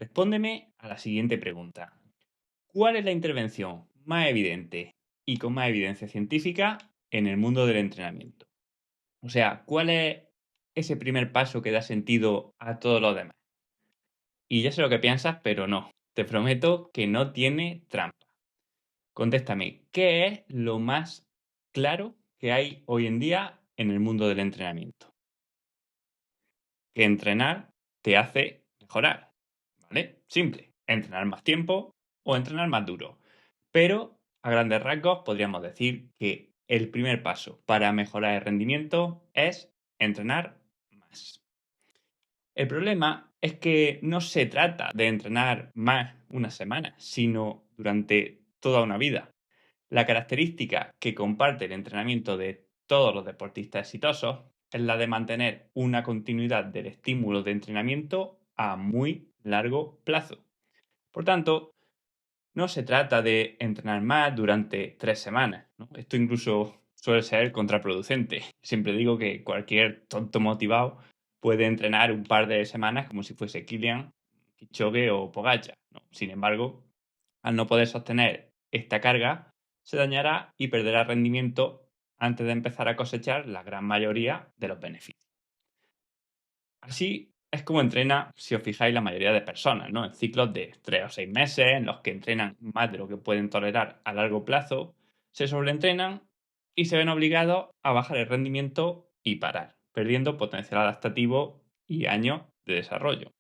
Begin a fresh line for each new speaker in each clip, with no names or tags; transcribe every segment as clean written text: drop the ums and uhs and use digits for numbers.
Respóndeme a la siguiente pregunta. ¿Cuál es la intervención más evidente y con más evidencia científica en el mundo del entrenamiento? O sea, ¿cuál es ese primer paso que da sentido a todos los demás? Y ya sé lo que piensas, pero no. Te prometo que no tiene trampa. Contéstame, ¿qué es lo más claro que hay hoy en día en el mundo del entrenamiento? Que entrenar te hace mejorar, ¿vale? Simple, entrenar más tiempo o entrenar más duro. Pero a grandes rasgos podríamos decir que el primer paso para mejorar el rendimiento es entrenar más. El problema es que no se trata de entrenar más una semana, sino durante toda una vida. La característica que comparte el entrenamiento de todos los deportistas exitosos es la de mantener una continuidad del estímulo de entrenamiento a muy largo plazo. Por tanto, no se trata de entrenar más durante 3 semanas, ¿no? Esto incluso suele ser contraproducente. Siempre digo que cualquier tonto motivado puede entrenar un par de semanas como si fuese Kilian, Kipchoge o Pogačar, ¿no? Sin embargo, al no poder sostener esta carga, se dañará y perderá rendimiento antes de empezar a cosechar la gran mayoría de los beneficios. Así es como entrena, si os fijáis, la mayoría de personas, ¿no? En ciclos de 3 o 6 meses, en los que entrenan más de lo que pueden tolerar a largo plazo, se sobreentrenan y se ven obligados a bajar el rendimiento y parar, perdiendo potencial adaptativo y años de desarrollo.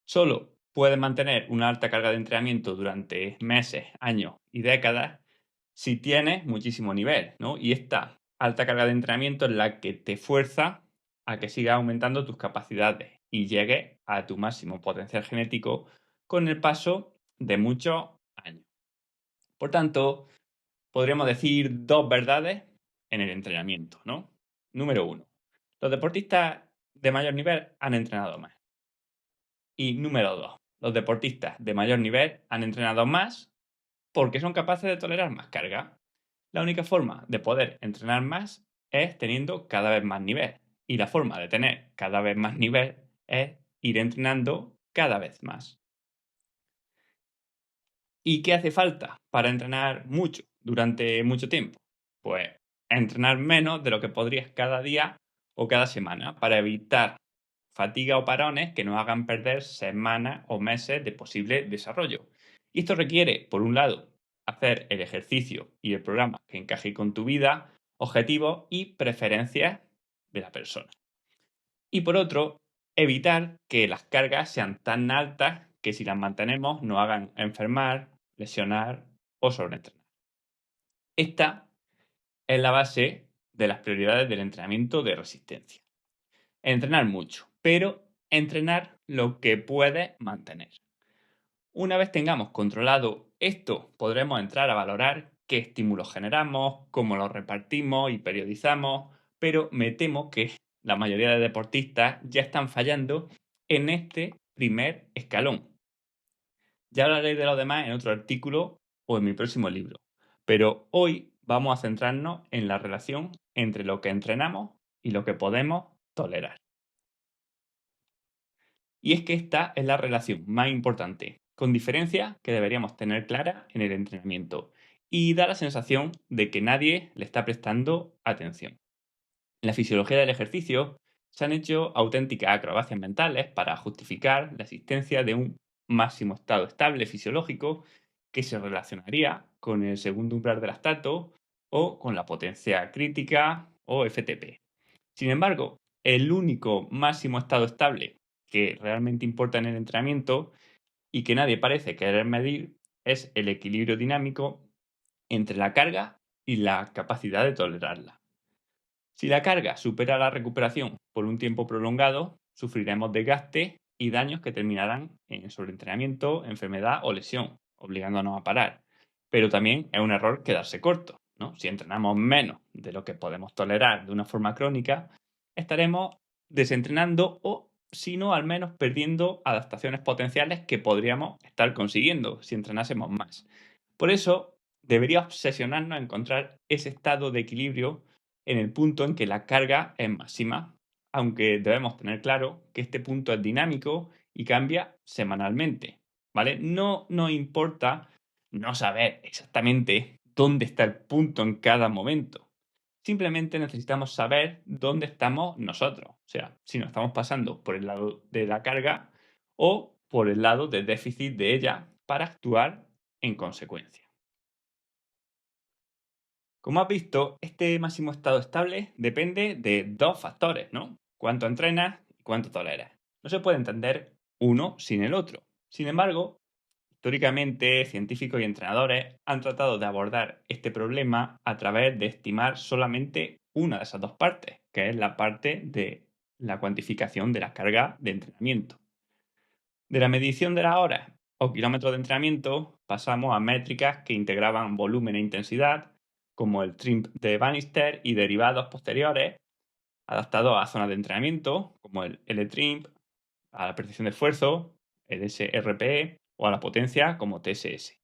Solo puedes mantener una alta carga de entrenamiento durante meses, años y décadas si tienes muchísimo nivel, ¿no? Y esta alta carga de entrenamiento es la que te fuerza a que sigas aumentando tus capacidades y llegues a tu máximo potencial genético con el paso de muchos años. Por tanto, podríamos decir dos verdades en el entrenamiento, ¿no? Número uno, los deportistas de mayor nivel han entrenado más. Y número dos, los deportistas de mayor nivel han entrenado más porque son capaces de tolerar más carga. La única forma de poder entrenar más es teniendo cada vez más nivel. Y la forma de tener cada vez más nivel es ir entrenando cada vez más. ¿Y qué hace falta para entrenar mucho durante mucho tiempo? Pues entrenar menos de lo que podrías cada día o cada semana para evitar fatiga o parones que nos hagan perder semanas o meses de posible desarrollo. Y esto requiere, por un lado, hacer el ejercicio y el programa que encaje con tu vida, objetivos y preferencias de la persona. Y por otro, evitar que las cargas sean tan altas que si las mantenemos nos hagan enfermar, lesionar o sobreentrenar. Esta es la base de las prioridades del entrenamiento de resistencia. Entrenar mucho, pero entrenar lo que puedes mantener. Una vez tengamos controlado esto, podremos entrar a valorar qué estímulos generamos, cómo los repartimos y periodizamos, pero me temo que la mayoría de deportistas ya están fallando en este primer escalón. Ya hablaré de lo demás en otro artículo o en mi próximo libro, pero hoy vamos a centrarnos en la relación entre lo que entrenamos y lo que podemos tolerar. Y es que esta es la relación más importante, con diferencia que deberíamos tener clara en el entrenamiento, y da la sensación de que nadie le está prestando atención. En la fisiología del ejercicio se han hecho auténticas acrobacias mentales para justificar la existencia de un máximo estado estable fisiológico que se relacionaría con el segundo umbral del lactato o con la potencia crítica o FTP. Sin embargo, el único máximo estado estable que realmente importa en el entrenamiento y que nadie parece querer medir es el equilibrio dinámico entre la carga y la capacidad de tolerarla. Si la carga supera la recuperación por un tiempo prolongado, sufriremos desgaste y daños que terminarán en sobreentrenamiento, enfermedad o lesión, obligándonos a parar. Pero también es un error quedarse corto, ¿no? Si entrenamos menos de lo que podemos tolerar de una forma crónica, estaremos desentrenando o, si no, al menos perdiendo adaptaciones potenciales que podríamos estar consiguiendo si entrenásemos más. Por eso, debería obsesionarnos a encontrar ese estado de equilibrio en el punto en que la carga es máxima, aunque debemos tener claro que este punto es dinámico y cambia semanalmente, ¿vale? No nos importa no saber exactamente dónde está el punto en cada momento. Simplemente necesitamos saber dónde estamos nosotros. O sea, si nos estamos pasando por el lado de la carga o por el lado del déficit de ella para actuar en consecuencia. Como has visto, este máximo estado estable depende de dos factores, ¿no? Cuánto entrenas y cuánto toleras. No se puede entender uno sin el otro. Sin embargo, históricamente, científicos y entrenadores han tratado de abordar este problema a través de estimar solamente una de esas dos partes, que es la parte de la cuantificación de la carga de entrenamiento. De la medición de las horas o kilómetros de entrenamiento pasamos a métricas que integraban volumen e intensidad, como el TRIMP de Bannister y derivados posteriores adaptados a zonas de entrenamiento, como el L-TRIMP, a la percepción de esfuerzo, el SRPE o a la potencia como TSS.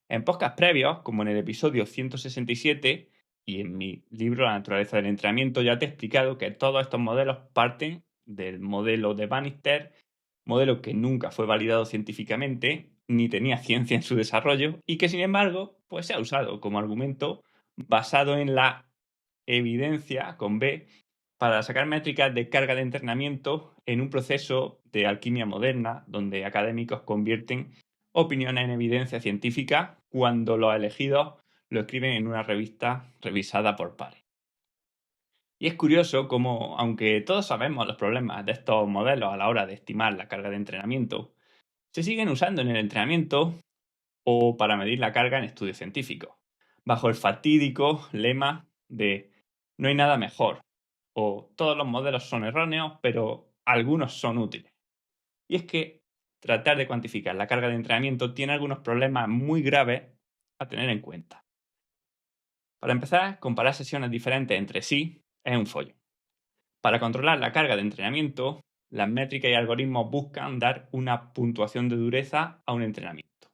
En podcasts previos, como en el episodio 167 y en mi libro La naturaleza del entrenamiento, ya te he explicado que todos estos modelos parten del modelo de Bannister, modelo que nunca fue validado científicamente ni tenía ciencia en su desarrollo y que sin embargo pues se ha usado como argumento basado en la evidencia con B para sacar métricas de carga de entrenamiento en un proceso de alquimia moderna donde académicos convierten opiniones en evidencia científica cuando los elegidos lo escriben en una revista revisada por pares. Y es curioso cómo, aunque todos sabemos los problemas de estos modelos a la hora de estimar la carga de entrenamiento, se siguen usando en el entrenamiento o para medir la carga en estudios científicos, bajo el fatídico lema de no hay nada mejor, o todos los modelos son erróneos, pero algunos son útiles. Y es que tratar de cuantificar la carga de entrenamiento tiene algunos problemas muy graves a tener en cuenta. Para empezar, comparar sesiones diferentes entre sí es un follón. Para controlar la carga de entrenamiento, las métricas y algoritmos buscan dar una puntuación de dureza a un entrenamiento.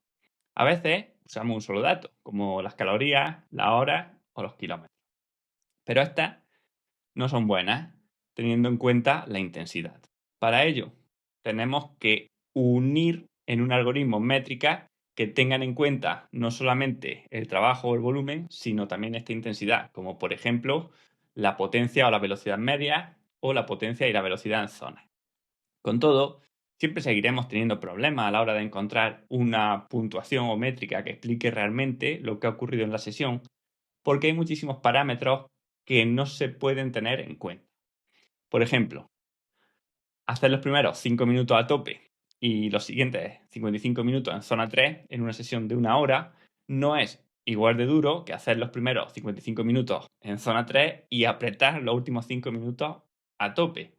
A veces usamos un solo dato, como las calorías, las horas o los kilómetros. Pero estas no son buenas, teniendo en cuenta la intensidad. Para ello, tenemos que unir en un algoritmo métricas que tengan en cuenta no solamente el trabajo o el volumen, sino también esta intensidad, como por ejemplo la potencia o la velocidad media o la potencia y la velocidad en zonas. Con todo, siempre seguiremos teniendo problemas a la hora de encontrar una puntuación o métrica que explique realmente lo que ha ocurrido en la sesión, porque hay muchísimos parámetros que no se pueden tener en cuenta. Por ejemplo, hacer los primeros 5 minutos a tope y los siguientes 55 minutos en zona 3 en una sesión de una hora no es igual de duro que hacer los primeros 55 minutos en zona 3 y apretar los últimos 5 minutos a tope,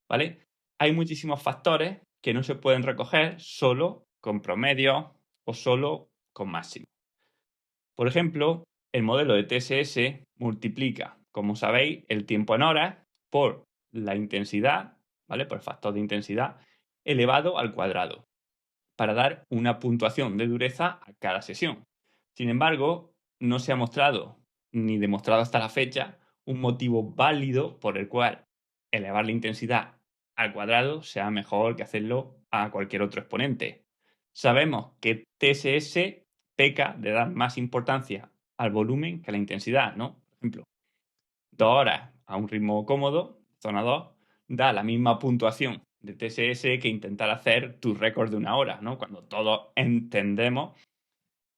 ¿vale? Hay muchísimos factores que no se pueden recoger solo con promedio o solo con máximo. Por ejemplo, el modelo de TSS multiplica, como sabéis, el tiempo en horas por la intensidad, ¿vale? Por el factor de intensidad elevado al cuadrado, para dar una puntuación de dureza a cada sesión. Sin embargo, no se ha mostrado ni demostrado hasta la fecha un motivo válido por el cual elevar la intensidad al cuadrado sea mejor que hacerlo a cualquier otro exponente. Sabemos que TSS peca de dar más importancia al volumen que a la intensidad, ¿no? Por ejemplo, 2 horas a un ritmo cómodo, zona 2, da la misma puntuación de TSS que intentar hacer tu récord de una hora, ¿no? Cuando todos entendemos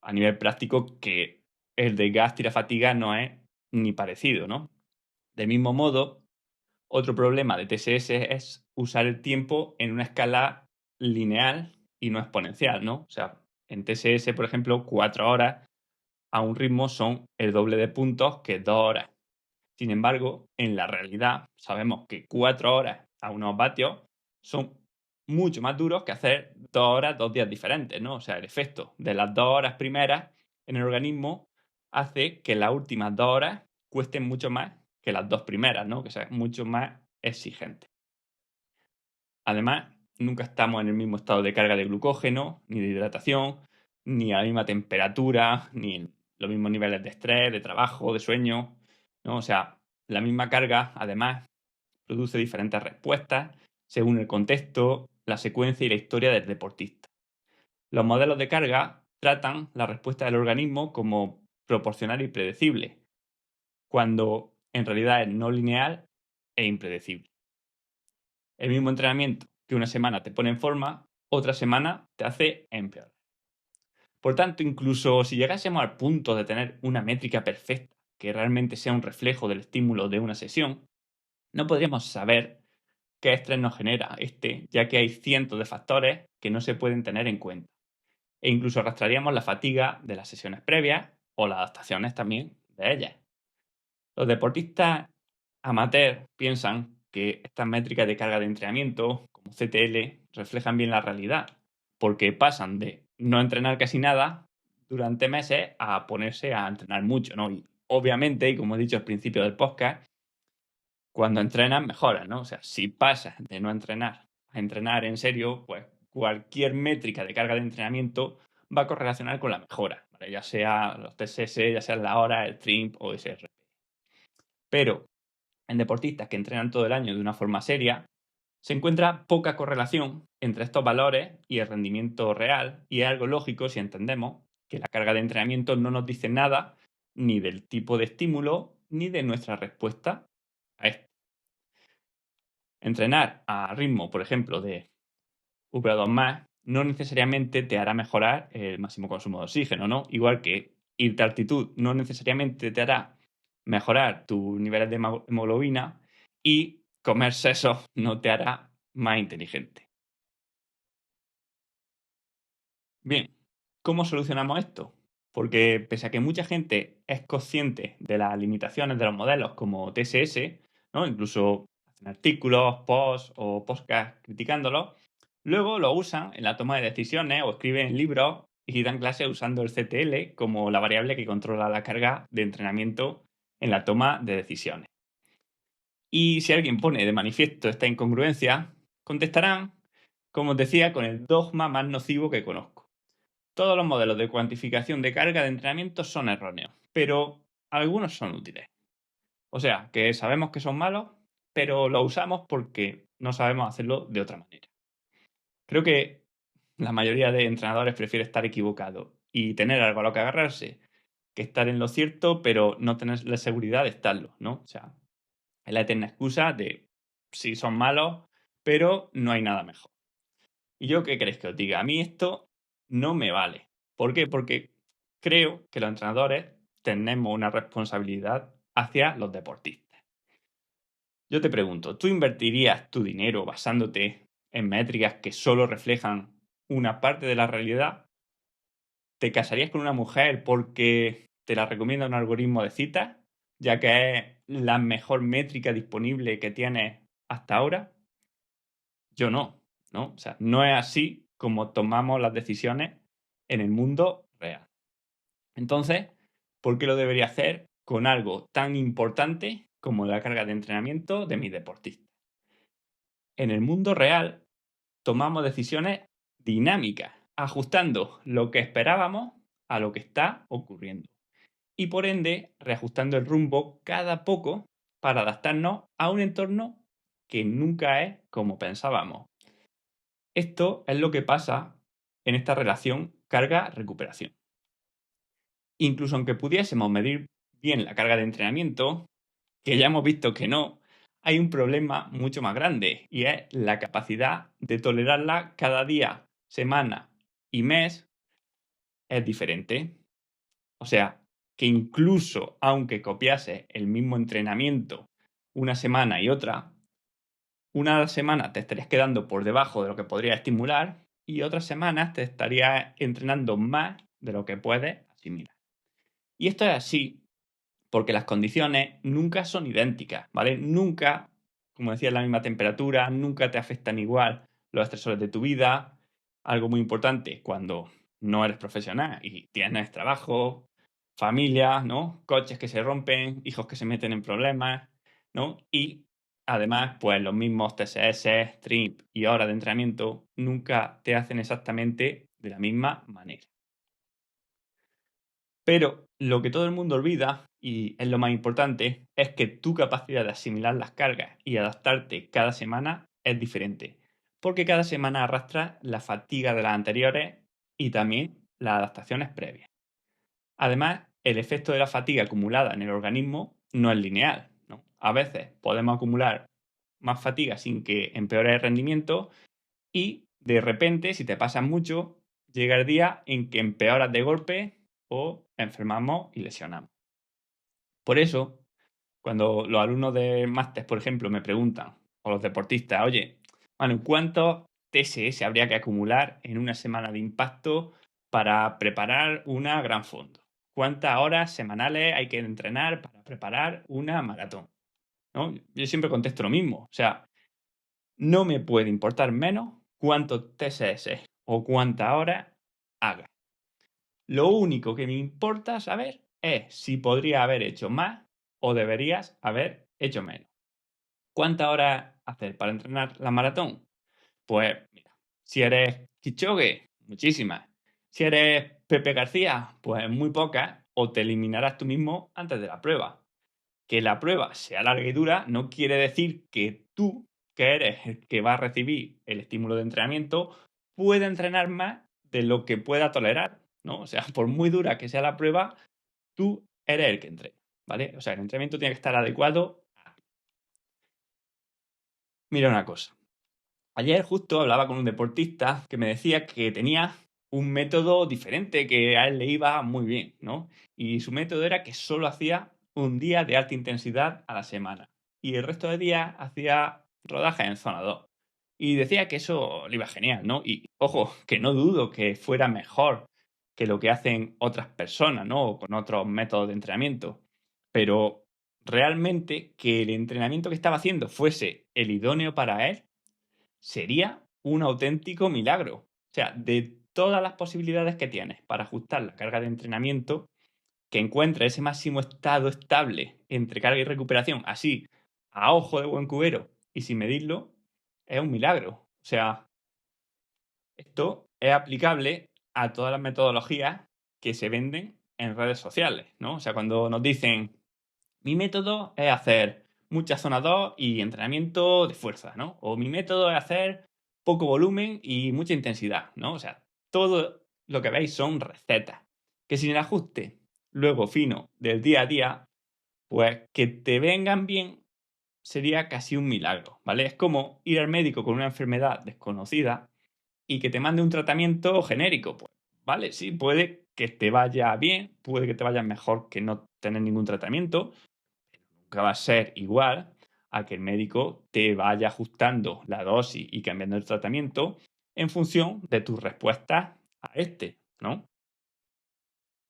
a nivel práctico que el desgaste y la fatiga no es ni parecido, ¿no? Del mismo modo, otro problema de TSS es usar el tiempo en una escala lineal y no exponencial, ¿no? O sea, en TSS, por ejemplo, 4 horas a un ritmo son el doble de puntos que 2 horas. Sin embargo, en la realidad sabemos que 4 horas a unos vatios son mucho más duros que hacer 2 horas 2 días diferentes, ¿no? O sea, el efecto de las 2 horas primeras en el organismo hace que las últimas 2 horas cuesten mucho más que las 2 primeras, ¿no? Que sea mucho más exigente. Además, nunca estamos en el mismo estado de carga de glucógeno, ni de hidratación, ni a la misma temperatura, ni en los mismos niveles de estrés, de trabajo, de sueño, ¿no? O sea, la misma carga, además, produce diferentes respuestas según el contexto la secuencia y la historia del deportista. Los modelos de carga tratan la respuesta del organismo como proporcional y predecible, cuando en realidad es no lineal e impredecible. El mismo entrenamiento que una semana te pone en forma, otra semana te hace empeorar. Por tanto, incluso si llegásemos al punto de tener una métrica perfecta que realmente sea un reflejo del estímulo de una sesión, no podríamos saber qué estrés nos genera ya que hay cientos de factores que no se pueden tener en cuenta. E incluso arrastraríamos la fatiga de las sesiones previas o las adaptaciones también de ellas. Los deportistas amateurs piensan que estas métricas de carga de entrenamiento, como CTL, reflejan bien la realidad, porque pasan de no entrenar casi nada durante meses a ponerse a entrenar mucho, ¿no? Y obviamente, y como he dicho al principio del podcast, cuando entrenas mejoras, ¿no? O sea, si pasas de no entrenar a entrenar en serio, pues cualquier métrica de carga de entrenamiento va a correlacionar con la mejora, ¿vale? Ya sea los TSS, ya sea la hora, el TRIMP o SR. Pero en deportistas que entrenan todo el año de una forma seria, se encuentra poca correlación entre estos valores y el rendimiento real, y es algo lógico si entendemos que la carga de entrenamiento no nos dice nada ni del tipo de estímulo ni de nuestra respuesta a esto. Entrenar a ritmo, por ejemplo, de VO2 no necesariamente te hará mejorar el máximo consumo de oxígeno, ¿no? Igual que irte a altitud no necesariamente te hará mejorar tus niveles de hemoglobina, y comer sesos no te hará más inteligente. Bien, ¿cómo solucionamos esto? Porque pese a que mucha gente es consciente de las limitaciones de los modelos como TSS, ¿no? Incluso hacen artículos, posts o podcasts criticándolos, luego lo usan en la toma de decisiones o escriben libros y dan clases usando el CTL como la variable que controla la carga de entrenamiento en la toma de decisiones. Y si alguien pone de manifiesto esta incongruencia, contestarán, como os decía, con el dogma más nocivo que conozco. Todos los modelos de cuantificación de carga de entrenamiento son erróneos, pero algunos son útiles. O sea, que sabemos que son malos, pero los usamos porque no sabemos hacerlo de otra manera. Creo que la mayoría de entrenadores prefiere estar equivocado y tener algo a lo que agarrarse que estar en lo cierto, pero no tener la seguridad de estarlo, ¿no? O sea, es la eterna excusa de sí son malos, pero no hay nada mejor. ¿Y yo qué queréis que os diga? A mí esto no me vale. ¿Por qué? Porque creo que los entrenadores tenemos una responsabilidad hacia los deportistas. Yo te pregunto, ¿tú invertirías tu dinero basándote en métricas que solo reflejan una parte de la realidad? ¿Te casarías con una mujer porque te la recomienda un algoritmo de citas, ya que es la mejor métrica disponible que tienes hasta ahora? Yo no, ¿no? O sea, no es así como tomamos las decisiones en el mundo real. Entonces, ¿por qué lo debería hacer con algo tan importante como la carga de entrenamiento de mis deportistas? En el mundo real tomamos decisiones dinámicas, ajustando lo que esperábamos a lo que está ocurriendo, y por ende reajustando el rumbo cada poco para adaptarnos a un entorno que nunca es como pensábamos. Esto es lo que pasa en esta relación carga-recuperación. Incluso aunque pudiésemos medir bien la carga de entrenamiento, que ya hemos visto que no, hay un problema mucho más grande, y es la capacidad de tolerarla cada día, semana y mes es diferente. O sea, que incluso aunque copiase el mismo entrenamiento una semana y otra, una semana te estarías quedando por debajo de lo que podría estimular y otras semanas te estarías entrenando más de lo que puedes asimilar. Y esto es así porque las condiciones nunca son idénticas, ¿vale? Nunca, como decía, la misma temperatura, nunca te afectan igual los estresores de tu vida. Algo muy importante cuando no eres profesional y tienes trabajo, familia, ¿no? Coches que se rompen, hijos que se meten en problemas, ¿no? Y además, pues los mismos TSS, TRIP y horas de entrenamiento nunca te hacen exactamente de la misma manera. Pero lo que todo el mundo olvida, y es lo más importante, es que tu capacidad de asimilar las cargas y adaptarte cada semana es diferente. porque cada semana arrastra la fatiga de las anteriores y también las adaptaciones previas. Además, el efecto de la fatiga acumulada en el organismo no es lineal, ¿no? A veces podemos acumular más fatiga sin que empeore el rendimiento y de repente, si te pasa mucho, llega el día en que empeoras de golpe o enfermamos y lesionamos. Por eso, cuando los alumnos de máster, por ejemplo, me preguntan, o los deportistas, oye, Manu, ¿cuántos TSS habría que acumular en una semana de impacto para preparar una gran fondo? ¿Cuántas horas semanales hay que entrenar para preparar una maratón? ¿No? Yo siempre contesto lo mismo. O sea, no me puede importar menos cuántos TSS o cuántas horas haga. Lo único que me importa saber es si podría haber hecho más o deberías haber hecho menos. ¿Cuántas horas hacer para entrenar la maratón? Pues mira, si eres Kipchoge, muchísimas. Si eres Pepe García, pues muy pocas, o te eliminarás tú mismo antes de la prueba. Que la prueba sea larga y dura no quiere decir que tú, que eres el que va a recibir el estímulo de entrenamiento, pueda entrenar más de lo que pueda tolerar, ¿no? O sea, por muy dura que sea la prueba, tú eres el que entrena, ¿vale? O sea, el entrenamiento tiene que estar adecuado. Mira una cosa. Ayer justo hablaba con un deportista que me decía que tenía un método diferente, que a él le iba muy bien, ¿no? Y su método era que solo hacía un día de alta intensidad a la semana. Y el resto de días hacía rodajes en zona 2. Y decía que eso le iba genial, ¿no? Y ojo, que no dudo que fuera mejor que lo que hacen otras personas, ¿no? O con otros métodos de entrenamiento. Pero realmente que el entrenamiento que estaba haciendo fuese el idóneo para él, sería un auténtico milagro. O sea, de todas las posibilidades que tienes para ajustar la carga de entrenamiento, que encuentre ese máximo estado estable entre carga y recuperación, así, a ojo de buen cubero y sin medirlo, es un milagro. O sea, esto es aplicable a todas las metodologías que se venden en redes sociales, ¿no? O sea, cuando nos dicen, mi método es hacer mucha zona 2 y entrenamiento de fuerza, ¿no? O mi método es hacer poco volumen y mucha intensidad, ¿no? O sea, todo lo que veis son recetas. Que sin el ajuste luego fino del día a día, pues que te vengan bien sería casi un milagro, ¿vale? Es como ir al médico con una enfermedad desconocida y que te mande un tratamiento genérico. Pues, vale, sí, puede que te vaya bien, puede que te vaya mejor que no tener ningún tratamiento, nunca va a ser igual a que el médico te vaya ajustando la dosis y cambiando el tratamiento en función de tus respuestas a este, ¿no?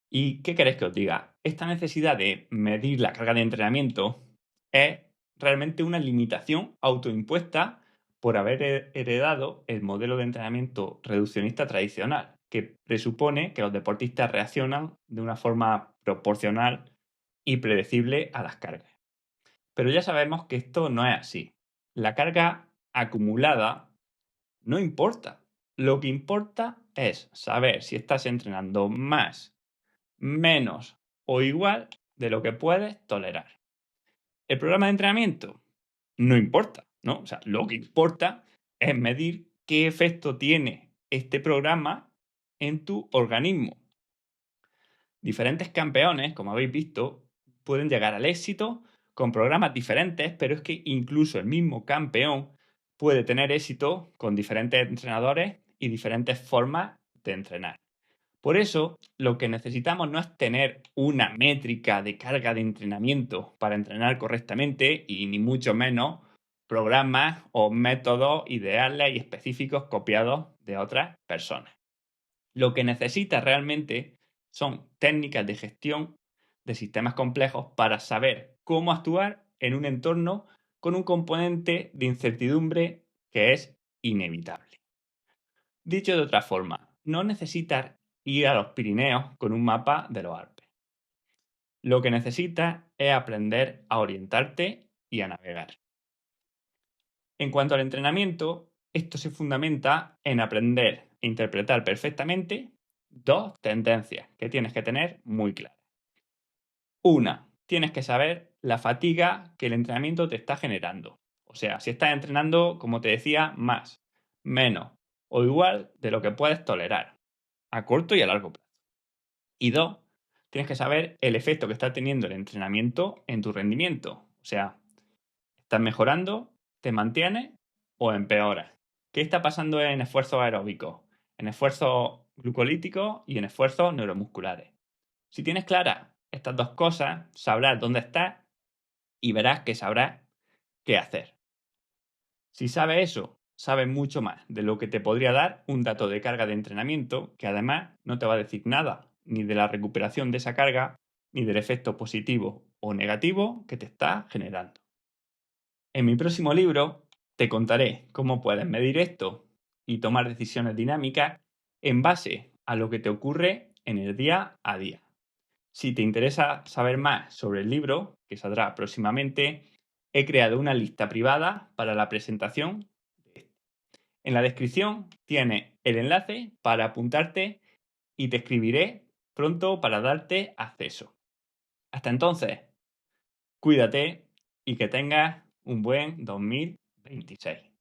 ¿Y qué queréis que os diga? Esta necesidad de medir la carga de entrenamiento es realmente una limitación autoimpuesta por haber heredado el modelo de entrenamiento reduccionista tradicional, que presupone que los deportistas reaccionan de una forma proporcional y predecible a las cargas. Pero ya sabemos que esto no es así. La carga acumulada no importa. Lo que importa es saber si estás entrenando más, menos o igual de lo que puedes tolerar. El programa de entrenamiento no importa, ¿no? O sea, lo que importa es medir qué efecto tiene este programa en tu organismo. Diferentes campeones, como habéis visto, pueden llegar al éxito con programas diferentes, pero es que incluso el mismo campeón puede tener éxito con diferentes entrenadores y diferentes formas de entrenar. Por eso, lo que necesitamos no es tener una métrica de carga de entrenamiento para entrenar correctamente y ni mucho menos programas o métodos ideales y específicos copiados de otras personas. Lo que necesitas realmente son técnicas de gestión de sistemas complejos para saber cómo actuar en un entorno con un componente de incertidumbre que es inevitable. Dicho de otra forma, no necesitas ir a los Pirineos con un mapa de los Alpes. Lo que necesitas es aprender a orientarte y a navegar. En cuanto al entrenamiento, esto se fundamenta en aprender e interpretar perfectamente dos tendencias que tienes que tener muy claras. Una, tienes que saber la fatiga que el entrenamiento te está generando. O sea, si estás entrenando, como te decía, más, menos o igual de lo que puedes tolerar a corto y a largo plazo. Y 2, tienes que saber el efecto que está teniendo el entrenamiento en tu rendimiento. O sea, ¿estás mejorando, te mantienes o empeoras? ¿Qué está pasando en esfuerzos aeróbicos, en esfuerzos glucolíticos y en esfuerzos neuromusculares? Si tienes claras estas dos cosas, sabrás dónde estás y verás que sabrás qué hacer. Si sabes eso, sabes mucho más de lo que te podría dar un dato de carga de entrenamiento que además no te va a decir nada ni de la recuperación de esa carga ni del efecto positivo o negativo que te está generando. En mi próximo libro te contaré cómo puedes medir esto y tomar decisiones dinámicas en base a lo que te ocurre en el día a día. Si te interesa saber más sobre el libro, que saldrá próximamente, he creado una lista privada para la presentación. En la descripción tienes el enlace para apuntarte y te escribiré pronto para darte acceso. Hasta entonces, cuídate y que tengas un buen 2026.